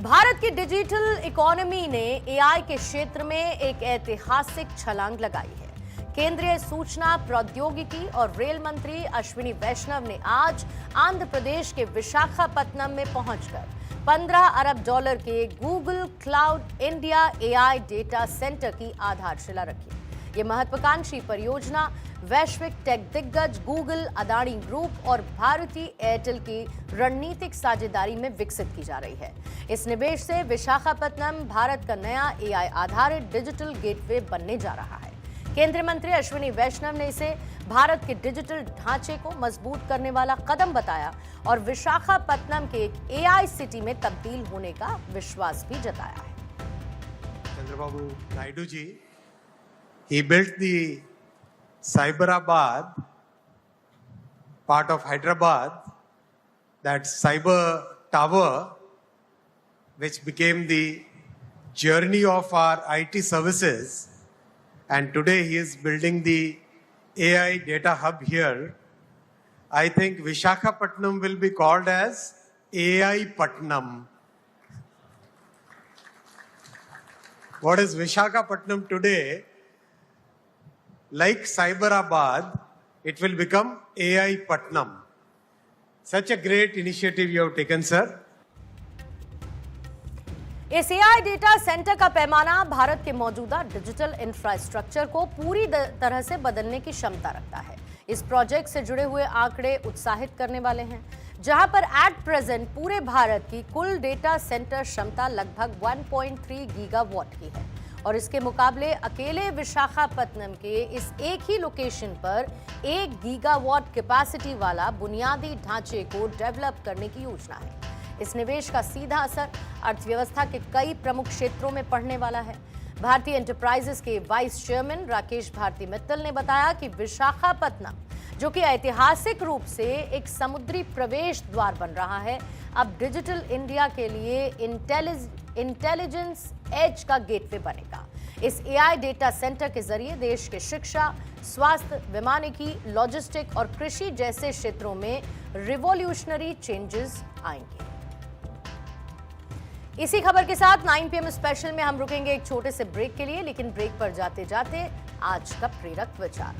भारत की digital economy ने AI के क्षेत्र में एक ऐतिहासिक छलांग लगाई है। केंद्रीय सूचना प्रौद्योगिकी और रेल मंत्री अश्विनी वैष्णव ने आज आंध्र प्रदेश के विशाखापत्तनम में पहुंचकर $15 अरब के Google cloud India AI data centre की आधारशिला रखी। ये महत्वाकांक्षी परियोजना वैश्विक टेक दिग्गज गूगल, अदानी ग्रुप और भारती एयरटेल की रणनीतिक साझेदारी में विकसित की जा रही है। इस निवेश से विशाखापत्तनम भारत का नया एआई आधारित डिजिटल गेटवे बनने जा रहा है। केंद्रीय मंत्री अश्विनी वैष्णव ने इसे भारत के डिजिटल ढांचे को मजबूत करने वाला कदम बताया और विशाखापत्तनम के एक एआई सिटी में तब्दील होने का विश्वास भी जताया है। Chandrababu Naidu ji, he built the Cyberabad, part of Hyderabad, that cyber tower, which became the journey of our IT services. And today he is building the AI data hub here. I think Vishakhapatnam will be called as AI Patnam. What is Vishakhapatnam today? Like Cyberabad, it will become AI Patnam. Such a great initiative you have taken, sir. इस AI data centre का पैमाना भारत के मौजूदा digital infrastructure को पूरी तरह से बदलने की क्षमता रखता है। इस प्रोजेक्ट से जुड़े हुए आंकड़े उत्साहित करने वाले हैं, जहां पर एट प्रेजेंट पूरे भारत की कुल डेटा सेंटर क्षमता लगभग 1.3 गीगावाट की है और इसके मुकाबले अकेले विशाखापत्तनम के इस एक ही लोकेशन पर 1 गीगावाट कैपेसिटी वाला बुनियादी ढांचे को डेवलप करने की योजना है। इस निवेश का सीधा असर अर्थव्यवस्था के कई प्रमुख क्षेत्रों में पड़ने वाला है। भारतीय एंटरप्राइजेस के वाइस चेयरमैन राकेश भारती मित्तल ने बताया कि विशाखापत्तनम, जो कि ऐतिहासिक रूप से एक समुद्री प्रवेश द्वार बन रहा है, अब डिजिटल इंडिया के लिए इंटेलिजेंस एज का गेटवे बनेगा। इस एआई डेटा सेंटर के जरिए देश के शिक्षा, स्वास्थ्य, विमानिकी, लॉजिस्टिक और कृषि जैसे क्षेत्रों में रिवॉल्यूशनरी चेंजेस आएंगे। इसी खबर के साथ 9 PM स्पेशल में हम रुकेंगे एक छोटे से ब्रेक के लिए, लेकिन ब्रेक पर जाते जाते आज का प्रेरक विचार।